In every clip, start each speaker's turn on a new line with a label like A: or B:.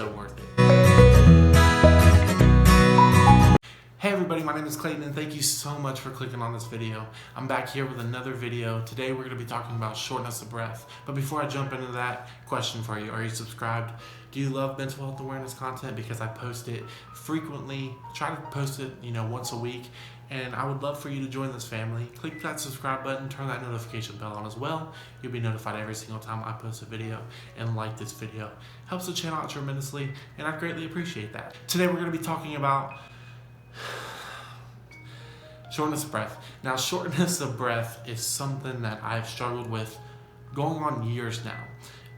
A: so worth it. Hey everybody, my name is Clayton and thank you so much for clicking on this video. I'm back here with another video. Today we're going to be talking about shortness of breath. But before I jump into that, question for you. Are you subscribed? Do you love mental health awareness content? Because I post it frequently. Try to post it, once a week. And I would love for you to join this family. Click that subscribe button, turn that notification bell on as well. You'll be notified every single time I post a video, and like this video. Helps the channel out tremendously, and I greatly appreciate that. Today we're going to be talking about shortness of breath. Now, shortness of breath is something that I've struggled with going on years now.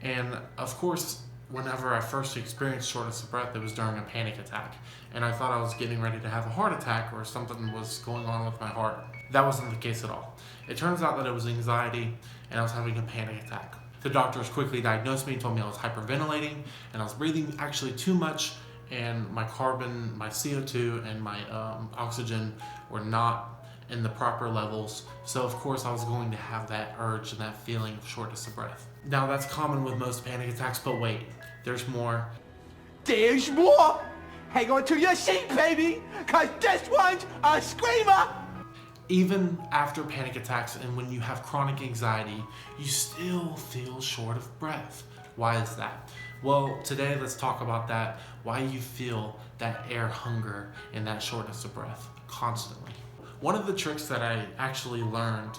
A: And of course, whenever I first experienced shortness of breath, it was during a panic attack. And I thought I was getting ready to have a heart attack or something was going on with my heart. That wasn't the case at all. It turns out that it was anxiety and I was having a panic attack. The doctors quickly diagnosed me and told me I was hyperventilating and I was breathing actually too much, and my carbon, my CO2, and my oxygen were not in the proper levels. So of course I was going to have that urge and that feeling of shortness of breath. Now that's common with most panic attacks, but wait, there's more.
B: There's more! Hang on to your seat, baby, cause this one's a screamer!
A: Even after panic attacks and when you have chronic anxiety, you still feel short of breath. Why is that? Well, today let's talk about that, why you feel that air hunger and that shortness of breath constantly. One of the tricks that I actually learned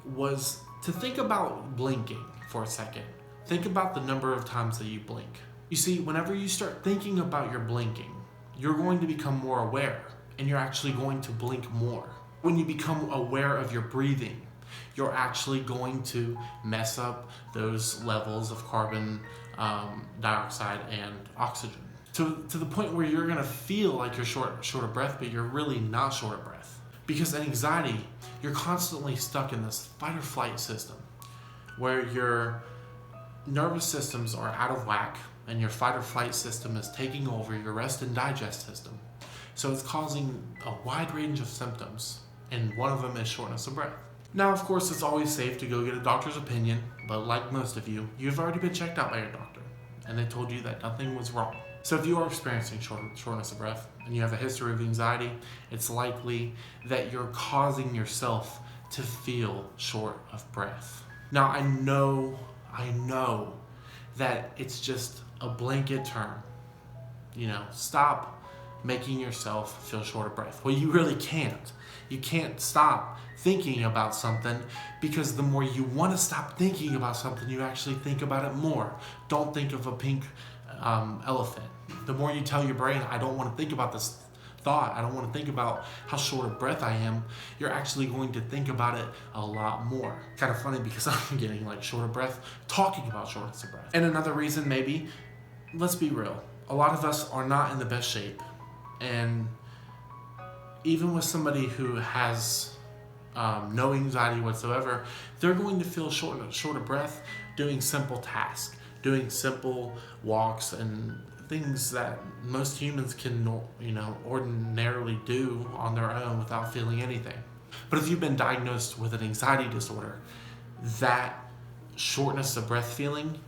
A: was to think about blinking for a second. Think about the number of times that you blink. You see, whenever you start thinking about your blinking, you're going to become more aware and you're actually going to blink more. When you become aware of your breathing, you're actually going to mess up those levels of carbon dioxide and oxygen to the point where you're going to feel like you're short of breath, but you're really not short of breath. Because in anxiety, you're constantly stuck in this fight or flight system where your nervous systems are out of whack and your fight or flight system is taking over your rest and digest system. So it's causing a wide range of symptoms, and one of them is shortness of breath. Now, of course, it's always safe to go get a doctor's opinion, but like most of you, you've already been checked out by your doctor, and they told you that nothing was wrong. So if you are experiencing shortness of breath, and you have a history of anxiety, it's likely that you're causing yourself to feel short of breath. Now, I know that it's just a blanket term. Stop making yourself feel short of breath. Well, you really can't. You can't stop thinking about something, because the more you want to stop thinking about something, you actually think about it more. Don't think of a pink elephant. The more you tell your brain, I don't want to think about this thought, I don't want to think about how short of breath I am, you're actually going to think about it a lot more. Kind of funny because I'm getting short of breath talking about shortness of breath. And another reason, maybe, let's be real, a lot of us are not in the best shape. And even with somebody who has no anxiety whatsoever, they're going to feel short of breath doing simple tasks, doing simple walks and things that most humans can ordinarily do on their own without feeling anything. But if you've been diagnosed with an anxiety disorder, that shortness of breath feeling,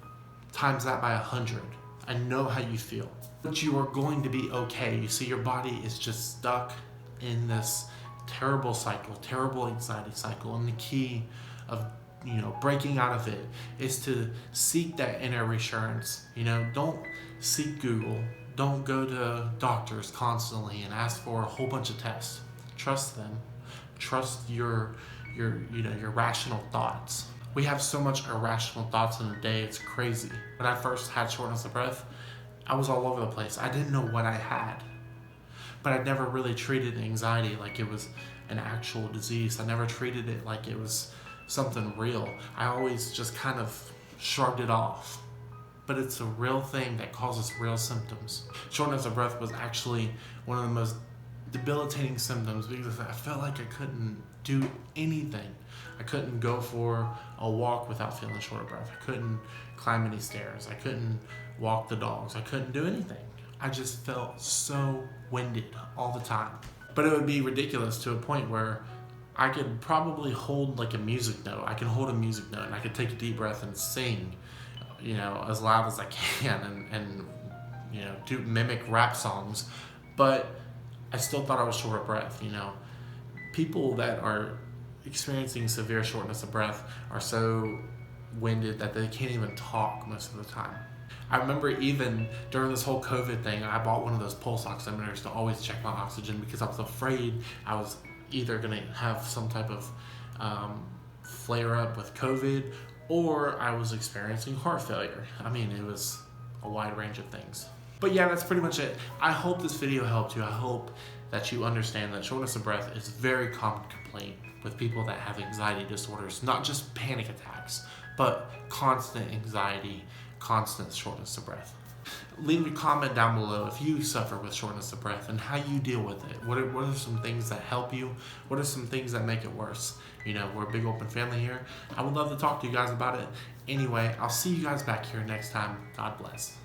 A: times that by 100. I know how you feel. But you are going to be okay. You see, your body is just stuck in this terrible cycle, terrible anxiety cycle. And the key of, breaking out of it is to seek that inner reassurance. Don't seek Google. Don't go to doctors constantly and ask for a whole bunch of tests. Trust them. Trust your rational thoughts. We have so much irrational thoughts in a day, it's crazy. When I first had shortness of breath, I was all over the place. I didn't know what I had. But I'd never really treated anxiety like it was an actual disease. I never treated it like it was something real. I always just kind of shrugged it off. But it's a real thing that causes real symptoms. Shortness of breath was actually one of the most debilitating symptoms because I felt like I couldn't do anything. I couldn't go for a walk without feeling short of breath. I couldn't climb any stairs. I couldn't walk the dogs. I couldn't do anything. I just felt so winded all the time. But it would be ridiculous to a point where I could probably hold a music note. I can hold a music note and I could take a deep breath and sing, as loud as I can and mimic rap songs, but I still thought I was short of breath. People that are experiencing severe shortness of breath are so winded that they can't even talk most of the time. I remember even during this whole COVID thing, I bought one of those pulse oximeters to always check my oxygen because I was afraid I was either going to have some type of flare up with COVID or I was experiencing heart failure. I mean, it was a wide range of things. But yeah, that's pretty much it. I hope this video helped you. I hope that you understand that shortness of breath is a very common complaint with people that have anxiety disorders, not just panic attacks, but constant anxiety, constant shortness of breath. Leave a comment down below if you suffer with shortness of breath and how you deal with it. What are some things that help you? What are some things that make it worse? We're a big open family here. I would love to talk to you guys about it. Anyway, I'll see you guys back here next time. God bless.